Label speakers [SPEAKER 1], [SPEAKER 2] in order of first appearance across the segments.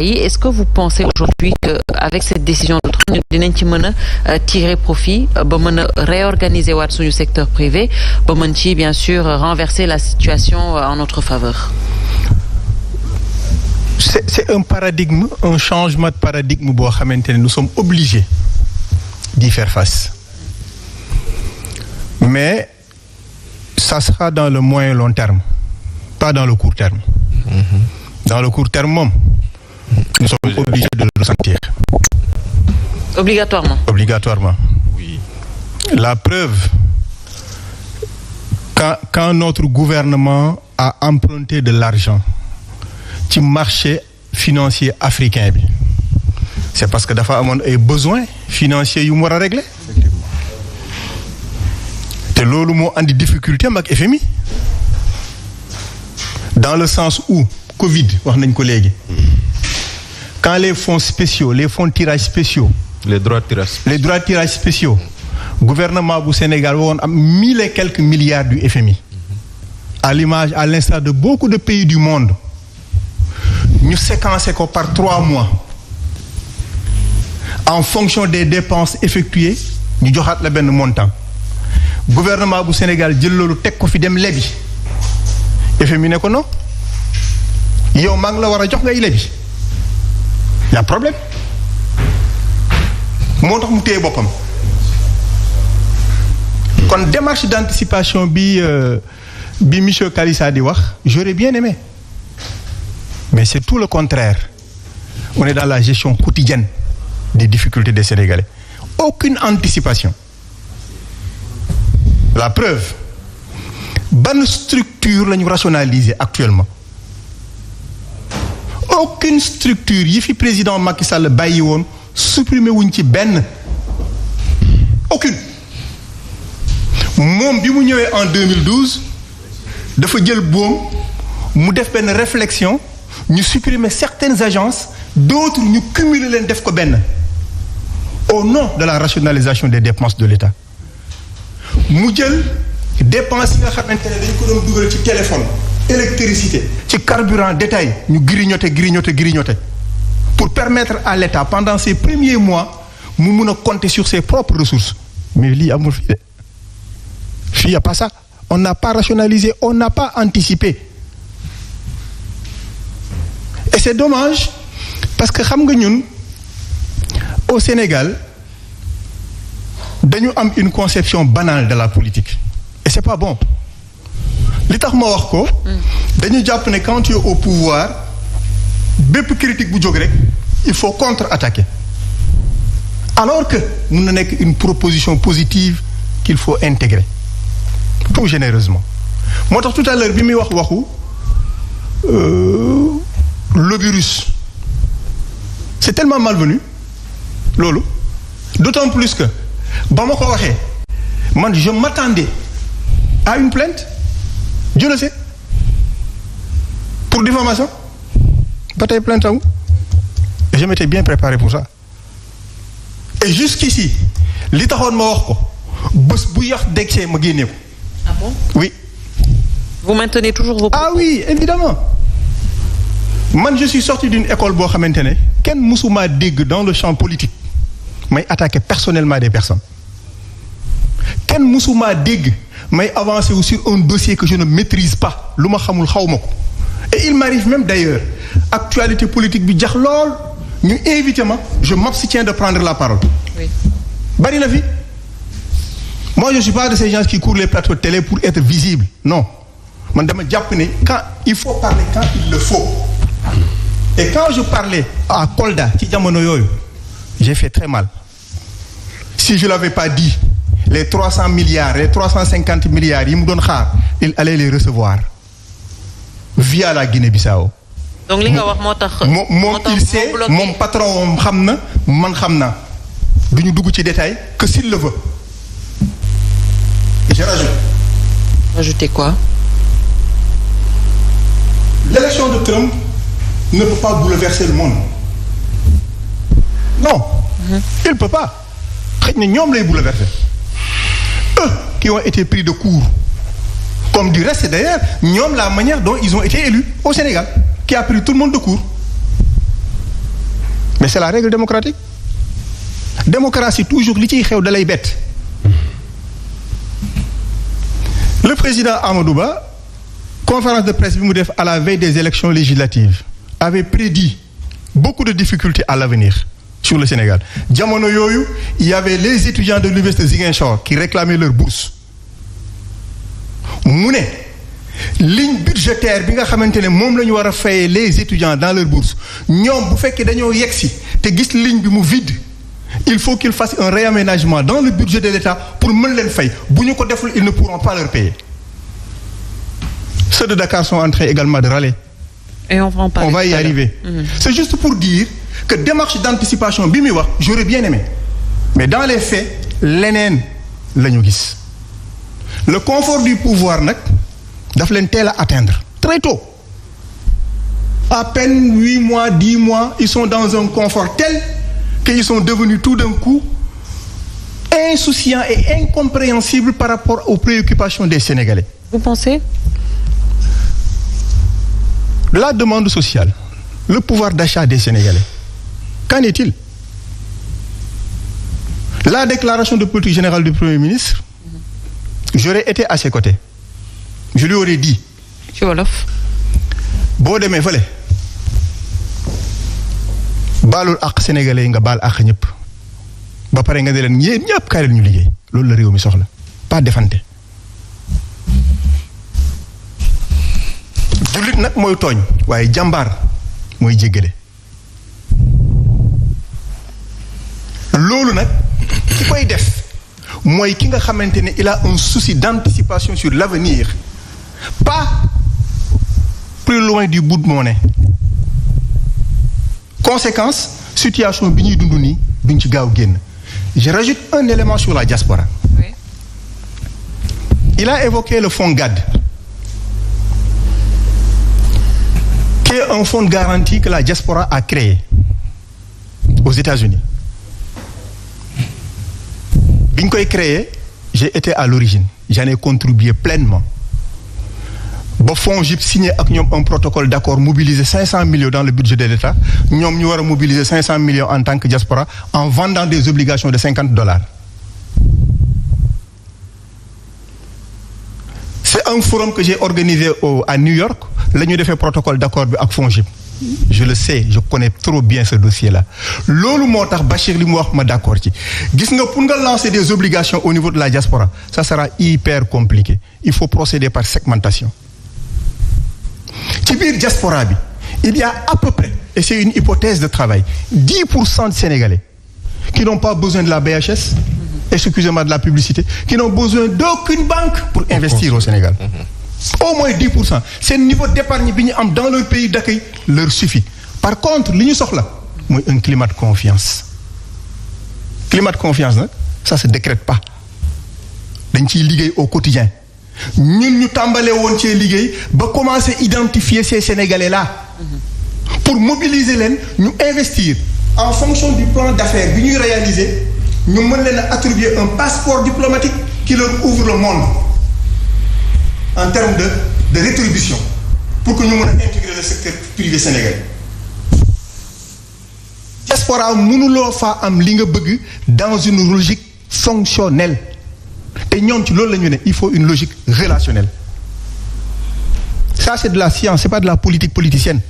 [SPEAKER 1] est-ce que vous pensez aujourd'hui qu'avec cette décision de Trump dinañ ci mën a tirer profit ba mën a réorganiser waat suñu secteur privé ba mën ci bien sûr renverser la situation en notre faveur?
[SPEAKER 2] C'est un paradigme, un changement de paradigme boo xamante ne nous sommes obligés d'y faire face. Mais ça sera dans le moyen long terme, pas dans le court terme. Dans le court terme moom nous sommes obligés de le ressentir.
[SPEAKER 1] Obligatoirement.
[SPEAKER 2] Obligatoirement. Oui. La preuve, quand notre gouvernement a emprunté de l'argent ci marché financier africain bi, c'est parce que dafa amoon ay besoins financiers yu mu war a régler. te loolu moo andi difficulté am ak FMI. Dans le sens où Covid wax nañ ko léegi. Quand les fonds spéciaux, les fonds de tirage spéciaux.
[SPEAKER 3] Les droits de tirage
[SPEAKER 2] spéciaux. Gouvernement bu Sénégal woon am 1000 et quelques milliards du FMI. À l'image, à l'instar de beaucoup de pays du monde. Ñu séquencé ko par 3 mois. En fonction des dépenses effectuées, ñu joxaat la benn montant. Gouvernement bu Sénégal jël loolu teg ko fi dem lebi. FMI ne ko non. yow maa ngi la war a jox ngay lebi. y a problème. moo tax mu téye boppam. kon démarche d'anticipation bi monsieur Kalissa di wax j'aurais bien aimé. Mais c'est tout le contraire. On est dans la gestion quotidienne des difficultés des Sénégalais. Aucune anticipation. La preuve, ban structure la ñu rationaliser actuellement. Aucune structure yi fi président Macky Sall bàyyi woon supprimer wuñ ci benn. Aucune. Moom bi mu ñëwee en 2012 dafa jël boom mu def benn réflexion. Ñu supprimer certaines agences, d'autres ñu cumuler leen def ko benn. Au nom de la rationalisation des dépenses de l'État. Mu jël dépenses yi nga xamante ne dañ ko doon dugal ci téléphone, électricité, ci carburant détail ñu grignoter pour permettre à l'État pendant ces premiers mois mu mun a compter sur ses propres ressources. Mais lii amul fii de. Fii y a pas ça. On n'a pas rationalisé, on n'a pas anticipé. Et c'est dommage parce que xam nga ñun au Sénégal dañu am une conception banale de la politique et c'est pas bon. Li tax ma wax ko dañu jàpp ne quand tu es au pouvoir bépp critique bu jóg rek il faut contre-attaquer alors que mun na nekk une proposition positive qu'il faut intégrer tout généreusement. Moo tax tout à l'heure bi muy wax waxu lobby russe c'est tellement malvenu loolu d'autant plus que ba ma ko waxee man je m'attendais à une plainte je le sais pour diffamation ba tey plainte amul et je m'étais bien préparé pour ça et jusqu'ici li taxoon ma wax ko bés bu yax degsee ma génnee ko.
[SPEAKER 1] Ah bon?
[SPEAKER 2] Oui.
[SPEAKER 1] Vous maintenez toujours vos propos?
[SPEAKER 2] Ah oui, évidemment. Man je suis sorti d'une école boo xamante ne kenn mësuma dégg dans le champ politique may attaquer personnellement des personnes kenn mësuma dégg may avancer wu sur un dossier que je ne maîtrise pas lu ma xamul xaw ma ko et il m'arrive même d'ailleurs actualité politique bi jax lool ñu invité ma je m'abstiens de prendre la parole.
[SPEAKER 1] Oui.
[SPEAKER 2] Bari na fi. Moi je suis pas de ces gens qui courent les plateaux de télé pour être visible non man dama jàpp ne quand il faut parler quand il le faut. Et quand je parlais à Kolda ci jamono yooyu j'ai fait très mal si je l'avais pas dit les 300 milliards les 350 milliards yi mu doon xaar il allait les recevoir via la Guinée-Bissau.
[SPEAKER 1] Donc li nga wax moo tax.
[SPEAKER 2] moom il sait moom patron moom xam na man xam naa du ñu dugg ci détail que s'il le veut. Et je rajoute.
[SPEAKER 1] Rajoutez quoi?
[SPEAKER 2] L'élection de Trump ne peut pas bouleverser le monde. Non. Il ne peut pas. Xëy na ñoom lay bouleverser. Eux qui ont été pris de court. Comme du reste d'ailleurs, ñoom la manière dont ils ont été élus au Sénégal, qui a pris tout le monde de court. mais c'est la règle démocratique. Démocratie toujours li ciy xew da lay bett. Le président Amadou Ba, conférence de presse bi mu def à la veille des élections législatives, avait prédit beaucoup de difficultés à l'avenir sur le Sénégal. Jamono yooyu, il y avait les étudiants de l'université Ziguinchor qui réclamaient leur bourse. Mu ne ligne budgétaire bi nga xamante ne moom la ñu war a fayee les étudiants dans leur bourse ñoom bu fekkee dañoo yegsi te gis ligne bi mu vide il faut qu'ils fassent un réaménagement dans le budget de l'État pour mën leen fay bu ñu ko deful ils ne pourront pas leur payer. Ceux de Dakar sont en train également de râler.
[SPEAKER 1] Et on va y
[SPEAKER 2] arriver. C'est juste pour dire que démarche d'anticipation bi muy wax j'aurais bien aimé mais dans les faits leneen la ñu gis. Le confort du pouvoir nag daf leen teel a atteindre très tôt. À peine 8 mois 10 mois ils sont dans un confort tel qu'ils sont devenus tout d'un coup insouciants et incompréhensibles par rapport aux préoccupations des Sénégalais.
[SPEAKER 1] Vous pensez?
[SPEAKER 2] La demande sociale, le pouvoir d'achat des Sénégalais, qu'en est-il? La déclaration de politique générale du Premier ministre, j'aurais été à ses côtés. Je lui aurais dit.
[SPEAKER 1] ci wolof.
[SPEAKER 2] boo demee fële baalul ak sénégalais yi nga baal ak ñëpp ba pare nga ne leen yéen ñëpp kaay leen ñu liggéey loolu la réew mi soxla pas defante. jullit nag mooy tooñ waaye jàmbaar mooy jéggale. loolu nag ki koy def mooy ki nga xamante ne il a un souci d'anticipation sur l'avenir pas plus loin du bout de mon nez. Conséquence situation bi ñuy dund nii duñ ci gaaw génn. Je rajoute un élément sur la diaspora.
[SPEAKER 1] Oui.
[SPEAKER 2] Il a évoqué le fonds GAD qui est un fonds de garantie que la diaspora a créé aux États-Unis. Bi ñu koy créé j'ai été à l'origine j'en ai contribué pleinement. ba FONGIP signé ak ñoom un protocole d'accord mobiliser 500 millions dans le budget de l'État ñoom ñu war a mobiliser 500 millions en tant que diaspora en vendant des obligations de $50. C'est un forum que j'ai organisé à New York la ñu defee protocole d'accord bi ak FONGIP. Je le sais je connais trop bien ce dossier-là loolu moo tax Bachir li mu wax ma d'accord ci gis nga pour nga lancer des obligations au niveau de la diaspora ça sera hyper compliqué il faut procéder par segmentation. ci biir diaspora bi il y a à peu près et c'est une hypothèse de travail 10% de Sénégalais qui n'ont pas besoin de la BHS excusez-moi de la publicité qui n'ont besoin d'aucune banque pour investir au Sénégal. Au moins 10%. Seen niveau d'épargne bi ñu am dans leur pays d'accueil leur suffit. Par contre li ñu soxla mooy un climat de confiance. Climat de confiance nag ça se décrète pas dañ ciy liggéey au quotidien ñun ñu tàmbalee woon cee liggéey ba commencer identifier ces Sénégalais là pour mobiliser leen ñu investir en fonction du plan d'affaires bi ñuy réaliser ñu mën leen a attribuer un passeport diplomatique qui leur ouvre le monde en termes de rétribution pour que ñu mën a intégrer le secteur privé sénégalais. Diaspora mënuloo faa am li nga bëgg dans une logique fonctionnelle te ñoom ci loolu la ñu ne il faut une logique relationnelle. Ça c'est de la science c'est pas de la politique politicienne.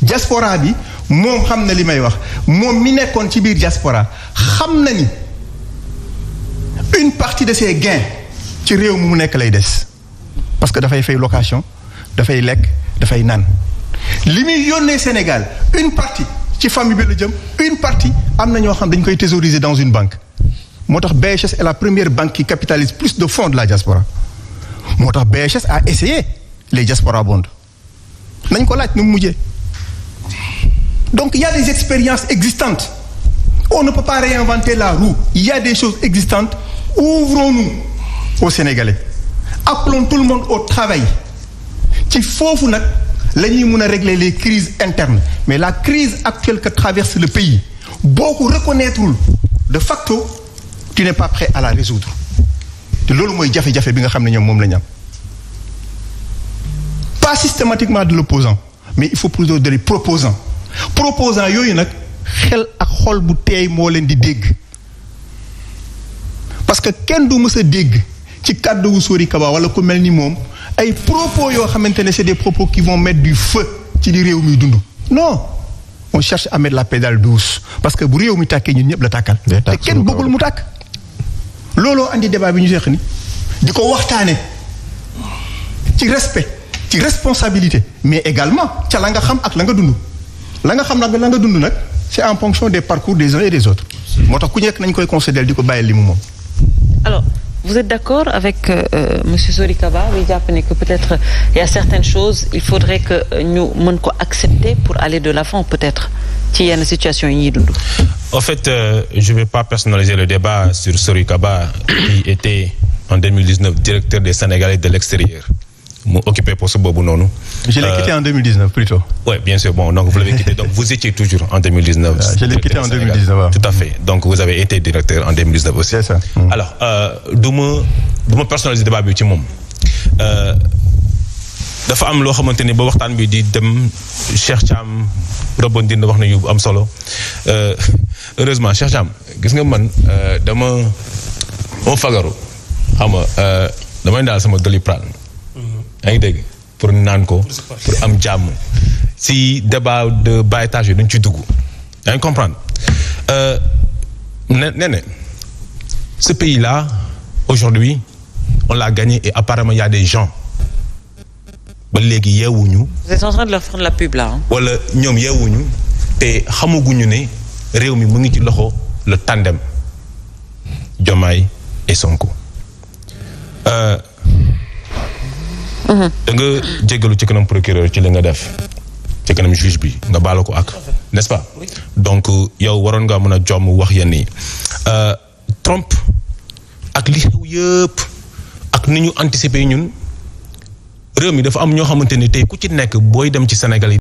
[SPEAKER 2] Diaspora bi moom xam na li may wax moom mi nekkoon ci biir diaspora xam na ni une partie de ses gains ci réew mu nekk lay des parce que dafay fay location dafay lekk dafay naan li muy yónnee Sénégal une partie ci famille bi la jëm une partie am na ñoo xam dañ koy thésauriser dans une banque moo tax BHS est la première banque qui capitalise plus de fonds de la diaspora moo tax BHS a essayé les diaspora bonds nañ ko laaj nu mu mujjee donc il y a des expériences existantes on ne peut pas réinventer la roue il y a des choses existantes ouvrons-nous aux Sénégalais appelons tout le monde au travail ci foofu nag la ñuy mën a régler les crises internes mais la crise actuelle que traverse le pays boo ko reconnaîtrul de facto tu n'es pas prêt à la résoudre te loolu mooy jafe-jafe bi nga xam ne ñoom moom la ñu am pas systématiquement de l'opposant mais il faut plutôt de les proposants proposant yooyu nag xel ak xol bu teey moo leen di dégg parce que kenn du mës a dégg ci kàddu wu Sori Kaba wala ku mel ni moom ay propos yoo xamante ne c'est des propos qui vont mettre du feu ci li réew mi dund non on cherche à mettre la pédale douce parce que bu réew mi tàkkee ñun ñëpp la tàkkal te kenn bëggul mu tàkk looloo andi débat bi ñu seex ni di ko waxtaane ci respect ci responsabilité mais également ca la nga xam ak la nga dund la nga xam nag la nga dund nag c'est en fonction des parcours des uns et des autres moo tax ku nekk nañ koy considérer di ko bàyyi li mu moom.
[SPEAKER 1] Alors vous êtes d'accord avec monsieur Sori Kaba oui jàpp ne que peut-être il y a certaines choses il faudrait que ñu mën ko accepter pour aller de l'avant peut-être ci yenn situation yi ñuy dund.
[SPEAKER 3] En fait je vais pas personnaliser le débat sur Sori Kaba qui était en 2019 directeur des Sénégalais de l'extérieur mu occupé poste boobu noonu.
[SPEAKER 2] Je l'ai quitté en 2019 plutôt.
[SPEAKER 3] Oui, bien sûr. Bon, donc vous l'avez quitté. Donc vous étiez toujours en 2019.
[SPEAKER 2] Je l'ai quitté en 2019.
[SPEAKER 3] Tout à fait. Donc vous avez été directeur en 2019 aussi.
[SPEAKER 2] C'est ça.
[SPEAKER 3] Alors, du ma personnaliser débat bi ci moom. Dafa am loo xamante ni ba waxtaan bi di dem Cheikh Thiam rebondir na wax na yu am solo heureusement Cheikh Thiam gis nga man dama fagaru xam nga damay daal sama Doliprane. yaa ngi dégg pour naan ko pour am jàmm si débat de bâillage yi dañ ci dugg yaa ngi comprendre ne ce pays-là aujourd'hui on l'a gagné et apparemment il y a des gens ba léegi yeewuñu.
[SPEAKER 1] Vous êtes en train de leur faire la pub là.
[SPEAKER 3] wala ñoom yeewuñu te xamaguñu ne réew mi mu ngi ci loxo le tandem Diomaye et Sonko. da nga jéggalu ci kanam procureur ci li nga def ci kanam juge bi nga baalu ko ak n'est-ce pas donc yow waroon nga mën a jomm wax yenn yi Trump ak li xew yëpp ak ni ñu anticiper ñun réew mi dafa am ñoo xamante ni tey ku ci nekk booy dem ci Sénégal yi